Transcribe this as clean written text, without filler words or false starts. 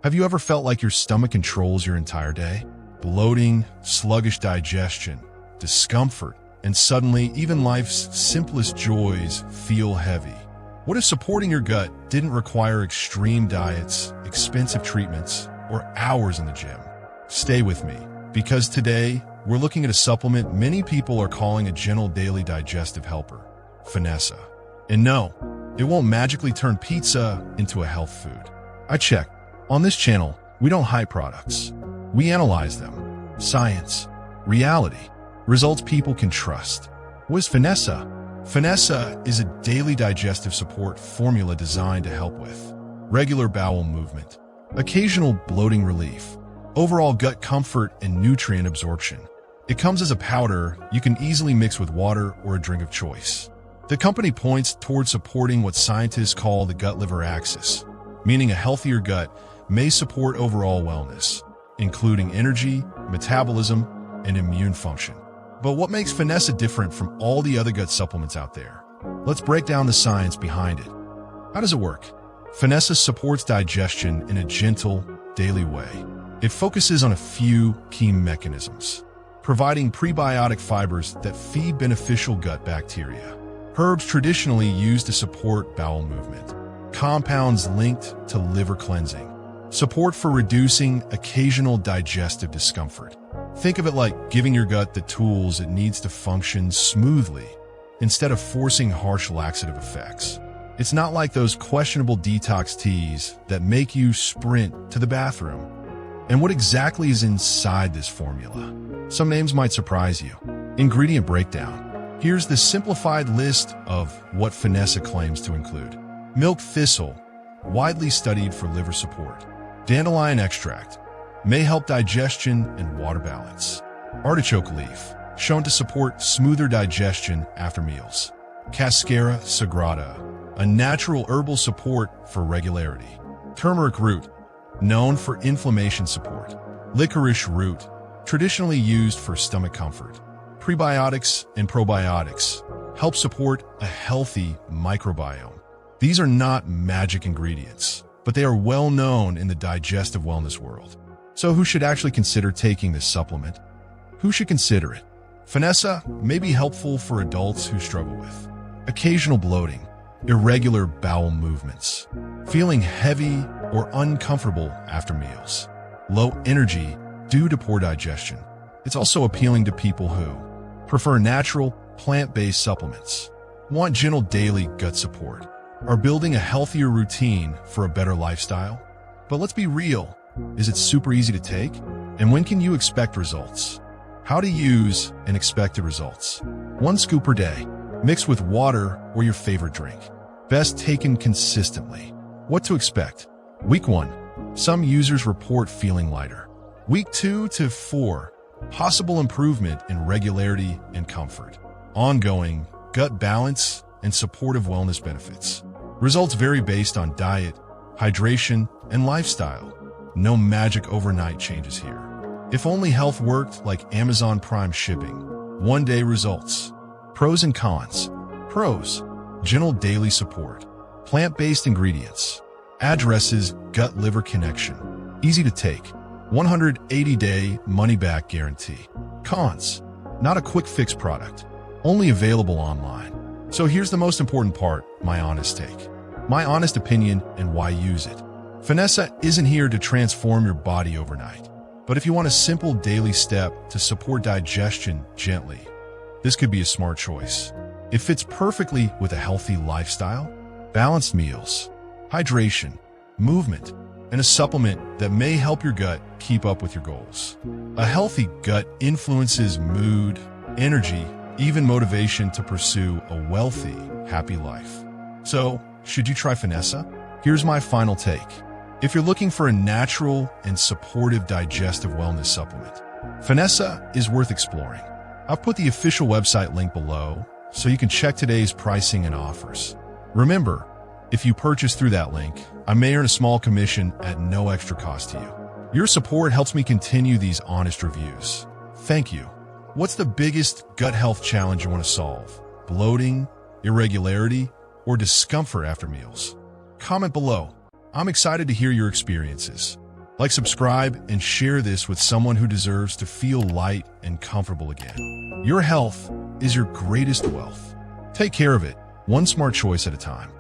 Have you ever felt like your stomach controls your entire day? Bloating, sluggish digestion, discomfort, and suddenly even life's simplest joys feel heavy. What if supporting your gut didn't require extreme diets, expensive treatments, or hours in the gym? Stay with me, because today we're looking at a supplement many people are calling a gentle daily digestive helper, Finessa. And no, it won't magically turn pizza into a health food. I checked. On this channel, we don't hype products. We analyze them. Science, reality, results people can trust. What is Finessa? Finessa is a daily digestive support formula designed to help with regular bowel movement, occasional bloating relief, overall gut comfort, and nutrient absorption. It comes as a powder you can easily mix with water or a drink of choice. The company points towards supporting what scientists call the gut-liver axis, meaning a healthier gut may support overall wellness, including energy, metabolism, and immune function. But what makes Finessa different from all the other gut supplements out there? Let's break down the science behind it. How does it work? Finessa supports digestion in a gentle, daily way. It focuses on a few key mechanisms, providing prebiotic fibers that feed beneficial gut bacteria, herbs traditionally used to support bowel movement, compounds linked to liver cleansing, support for reducing occasional digestive discomfort. Think of it like giving your gut the tools it needs to function smoothly, instead of forcing harsh laxative effects. It's not like those questionable detox teas that make you sprint to the bathroom. And what exactly is inside this formula? Some names might surprise you. Ingredient breakdown. Here's the simplified list of what Finessa claims to include. Milk thistle, widely studied for liver support. Dandelion extract, may help digestion and water balance. Artichoke leaf, shown to support smoother digestion after meals. Cascara sagrada, a natural herbal support for regularity. Turmeric root, known for inflammation support. Licorice root, traditionally used for stomach comfort. Prebiotics and probiotics help support a healthy microbiome. These are not magic ingredients, but they are well known in the digestive wellness world. So who should actually consider taking this supplement? Who should consider it? Finessa may be helpful for adults who struggle with occasional bloating, irregular bowel movements, feeling heavy or uncomfortable after meals, low energy due to poor digestion. It's also appealing to people who prefer natural, plant-based supplements, want gentle daily gut support, are building a healthier routine for a better lifestyle. But let's be real. Is it super easy to take? And when can you expect results? How to use and expected results. 1 scoop per day, mixed with water or your favorite drink. Best taken consistently. What to expect? Week 1, some users report feeling lighter. Week 2 to 4, possible improvement in regularity and comfort. Ongoing gut balance and supportive wellness benefits. Results vary based on diet, hydration, and lifestyle. No magic overnight changes here. If only health worked like Amazon Prime shipping. 1-day results. Pros and cons. Pros: gentle daily support. Plant-based ingredients. Addresses gut-liver connection. Easy to take. 180-day money-back guarantee. Cons: not a quick-fix product. Only available online. So here's the most important part, my honest take. My honest opinion and why use it. Finessa isn't here to transform your body overnight. But if you want a simple daily step to support digestion gently, this could be a smart choice. It fits perfectly with a healthy lifestyle, balanced meals, hydration, movement, and a supplement that may help your gut keep up with your goals. A healthy gut influences mood, energy, even motivation to pursue a wealthy, happy life. So, should you try Finessa? Here's my final take. If you're looking for a natural and supportive digestive wellness supplement, Finessa is worth exploring. I've put the official website link below so you can check today's pricing and offers. Remember, if you purchase through that link, I may earn a small commission at no extra cost to you. Your support helps me continue these honest reviews. Thank you. What's the biggest gut health challenge you want to solve? Bloating, irregularity, or discomfort after meals? Comment below. I'm excited to hear your experiences. Like, subscribe, and share this with someone who deserves to feel light and comfortable again. Your health is your greatest wealth. Take care of it, one smart choice at a time.